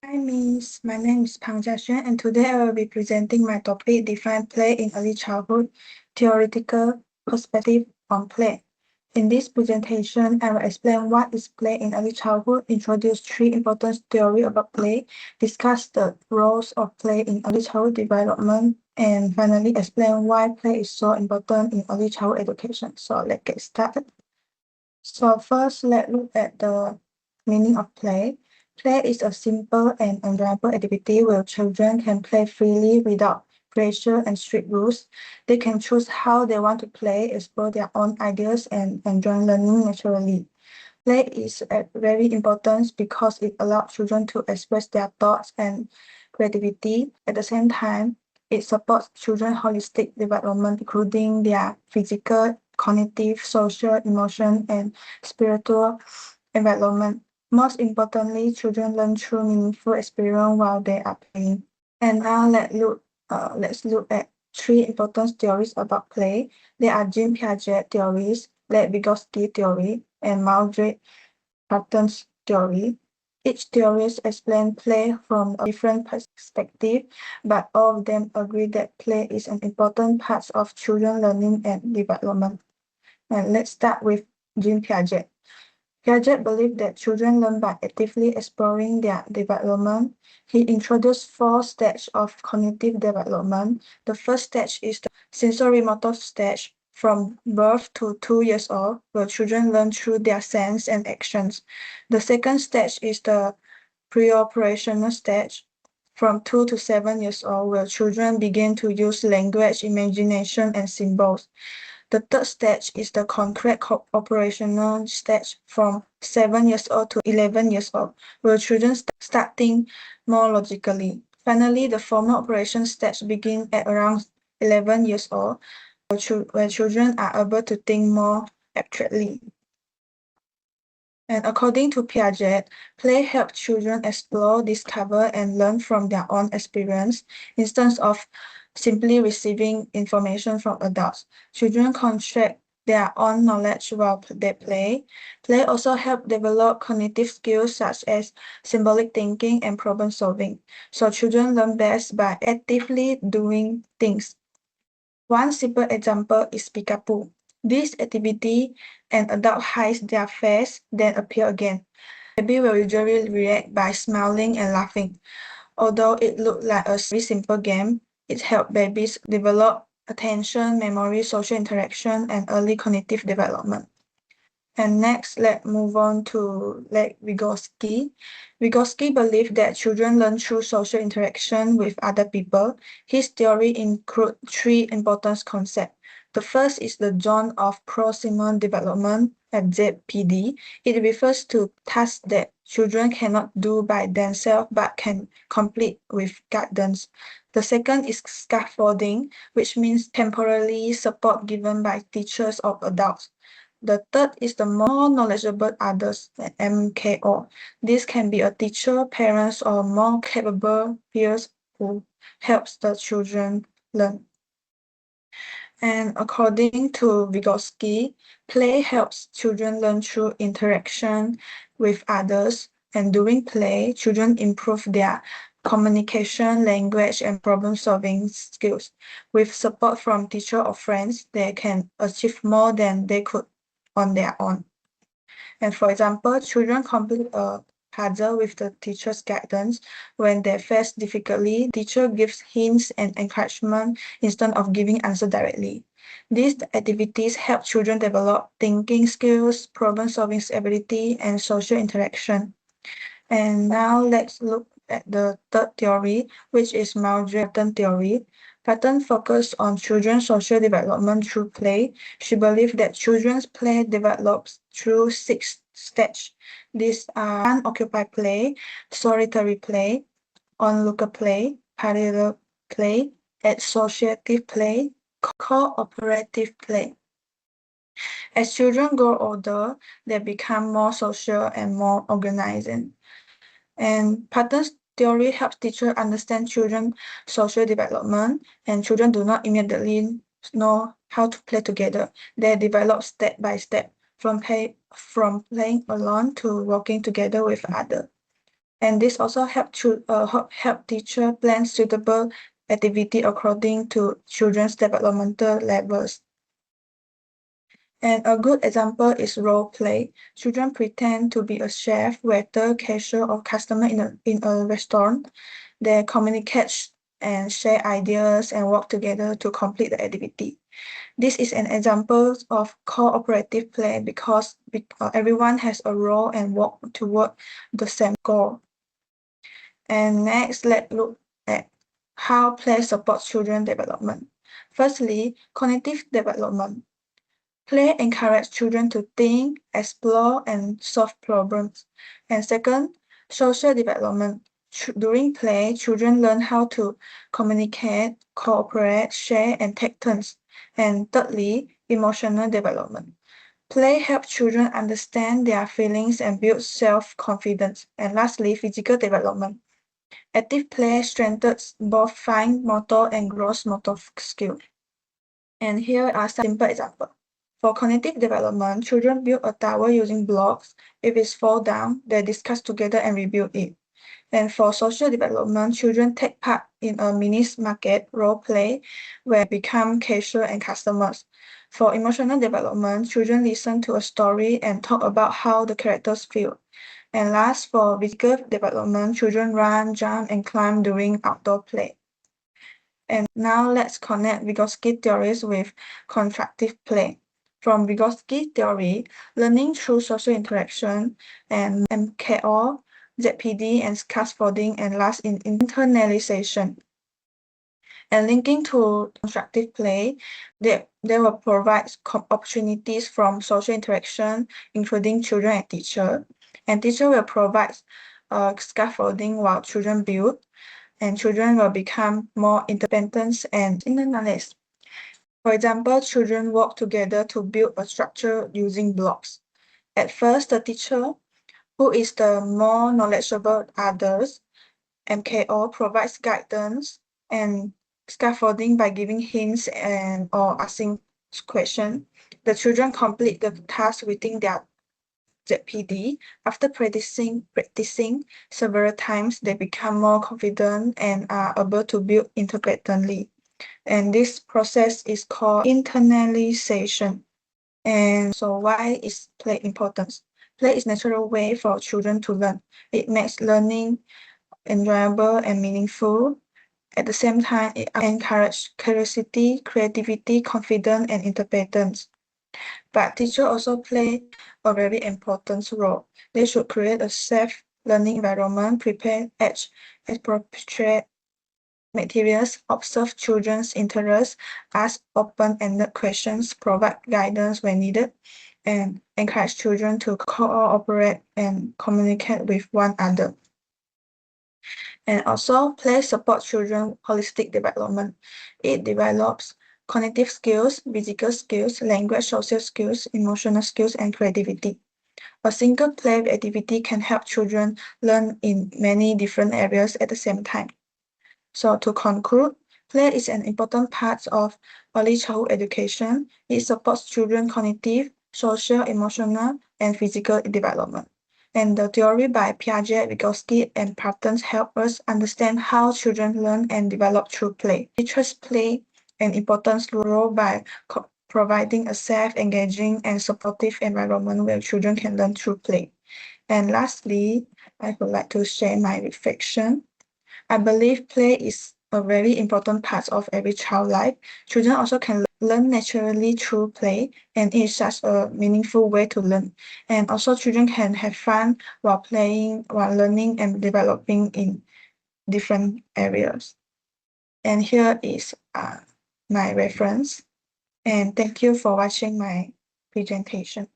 Hi, Miss. My name is Pang Jiaxuan, and today I will be presenting my topic, Define Play in Early Childhood, Theoretical Perspective on Play. In this presentation, I will explain what is play in early childhood, introduce three important theories about play, discuss the roles of play in early childhood development, and finally explain why play is so important in early childhood education. So let's get started. So first, let's look at the meaning of play. Play is a simple and enjoyable activity where children can play freely without pressure and strict rules. They can choose how they want to play, explore their own ideas, and enjoy learning naturally. Play is very important because it allows children to express their thoughts and creativity. At the same time, it supports children's holistic development, including their physical, cognitive, social, emotional, and spiritual development. Most importantly, children learn through meaningful experience while they are playing. And now let's look at three important theories about play. They are Jean Piaget theories, Lev Vygotsky theory, and Mildred Patton's theory. Each theory explains play from a different perspective, but all of them agree that play is an important part of children's learning and development. And let's start with Jean Piaget. Piaget believed that children learn by actively exploring their development. He introduced four stages of cognitive development. The first stage is the sensorimotor stage from birth to 2 years old, where children learn through their sense and actions. The second stage is the preoperational stage from 2 to 7 years old, where children begin to use language, imagination, and symbols. The third stage is the concrete operational stage from 7 years old to 11 years old, where children start think more logically. Finally, the formal operation stage begins at around 11 years old, where children are able to think more abstractly. And according to Piaget, play helps children explore, discover, and learn from their own experience instead of simply receiving information from adults. Children construct their own knowledge while they play. Play also helps develop cognitive skills such as symbolic thinking and problem solving. So children learn best by actively doing things. One simple example is Peekaboo. This activity, an adult hides their face, then appear again. Baby will usually react by smiling and laughing. Although it looked like a very simple game, it helped babies develop attention, memory, social interaction, and early cognitive development. And next, let's move on to Vygotsky. Vygotsky believed that children learn through social interaction with other people. His theory includes three important concepts. The first is the zone of proximal development at ZPD. It refers to tasks that children cannot do by themselves but can complete with guidance. The second is scaffolding, which means temporary support given by teachers or adults. The third is the more knowledgeable others, MKO. This can be a teacher, parents, or more capable peers who helps the children learn. And according to Vygotsky, play helps children learn through interaction with others. And during play, children improve their communication, language, and problem-solving skills. With support from teacher or friends, they can achieve more than they could on their own. And for example, children complete a puzzle with the teacher's guidance. When they face difficulty, teacher gives hints and encouragement instead of giving answer directly. These activities help children develop thinking skills, problem-solving ability, and social interaction. And now let's look at the third theory, which is Mildred Patton theory. Patton focused on children's social development through play. She believed that children's play develops through 6 stages. These are unoccupied play, solitary play, onlooker play, parallel play, associative play, cooperative play. As children grow older, they become more social and more organizing. And Patton's theory helps teachers understand children's social development, and children do not immediately know how to play together. They develop step by step from playing alone to working together with others. And this also help teacher plan suitable activity according to children's developmental levels. And a good example is role play. Children pretend to be a chef, waiter, cashier, or customer in a restaurant. They communicate and share ideas and work together to complete the activity. This is an example of cooperative play because everyone has a role and work toward the same goal. And next, let's look at how play supports children development. Firstly, cognitive development. Play encourages children to think, explore, and solve problems. And second, social development. During play, children learn how to communicate, cooperate, share, and take turns. And thirdly, emotional development. Play helps children understand their feelings and build self-confidence. And lastly, physical development. Active play strengthens both fine motor and gross motor skills. And here are some simple examples. For cognitive development, children build a tower using blocks. If it falls down, they discuss together and rebuild it. And for social development, children take part in a mini market role play where they become cashier and customers. For emotional development, children listen to a story and talk about how the characters feel. And last, for physical development, children run, jump, and climb during outdoor play. And now let's connect Vygotsky theories with constructive play. From Vygotsky theory, learning through social interaction and MKO, ZPD, and scaffolding, and last in internalization. And linking to constructive play, they will provide opportunities from social interaction, including children and teacher. And teacher will provide scaffolding while children build, and children will become more independent and internationalist. For example, children work together to build a structure using blocks. At first, the teacher, who is the more knowledgeable others, MKO, provides guidance and scaffolding by giving hints and or asking questions. The children complete the task within their ZPD. After practicing several times, they become more confident and are able to build independently. And this process is called internalization. And so why is play important? Play is a natural way for children to learn. It makes learning enjoyable and meaningful. At the same time, it encourages curiosity, creativity, confidence, and independence. But teachers also play a very important role. They should create a safe learning environment, prepare appropriate materials, observe children's interests, ask open-ended questions, provide guidance when needed, and encourage children to cooperate and communicate with one another. And also, play supports children's holistic development. It develops cognitive skills, physical skills, language, social skills, emotional skills, and creativity. A single play activity can help children learn in many different areas at the same time. So to conclude, play is an important part of early childhood education. It supports children's cognitive, social, emotional, and physical development. And the theory by Piaget, Vygotsky, and Patton help us understand how children learn and develop through play. Teachers play an important role by providing a safe, engaging, and supportive environment where children can learn through play. And lastly, I would like to share my reflection. I believe play is a very important part of every child's life. Children also can learn naturally through play, and it is such a meaningful way to learn. And also, children can have fun while playing, while learning and developing in different areas. And here is my reference. And thank you for watching my presentation.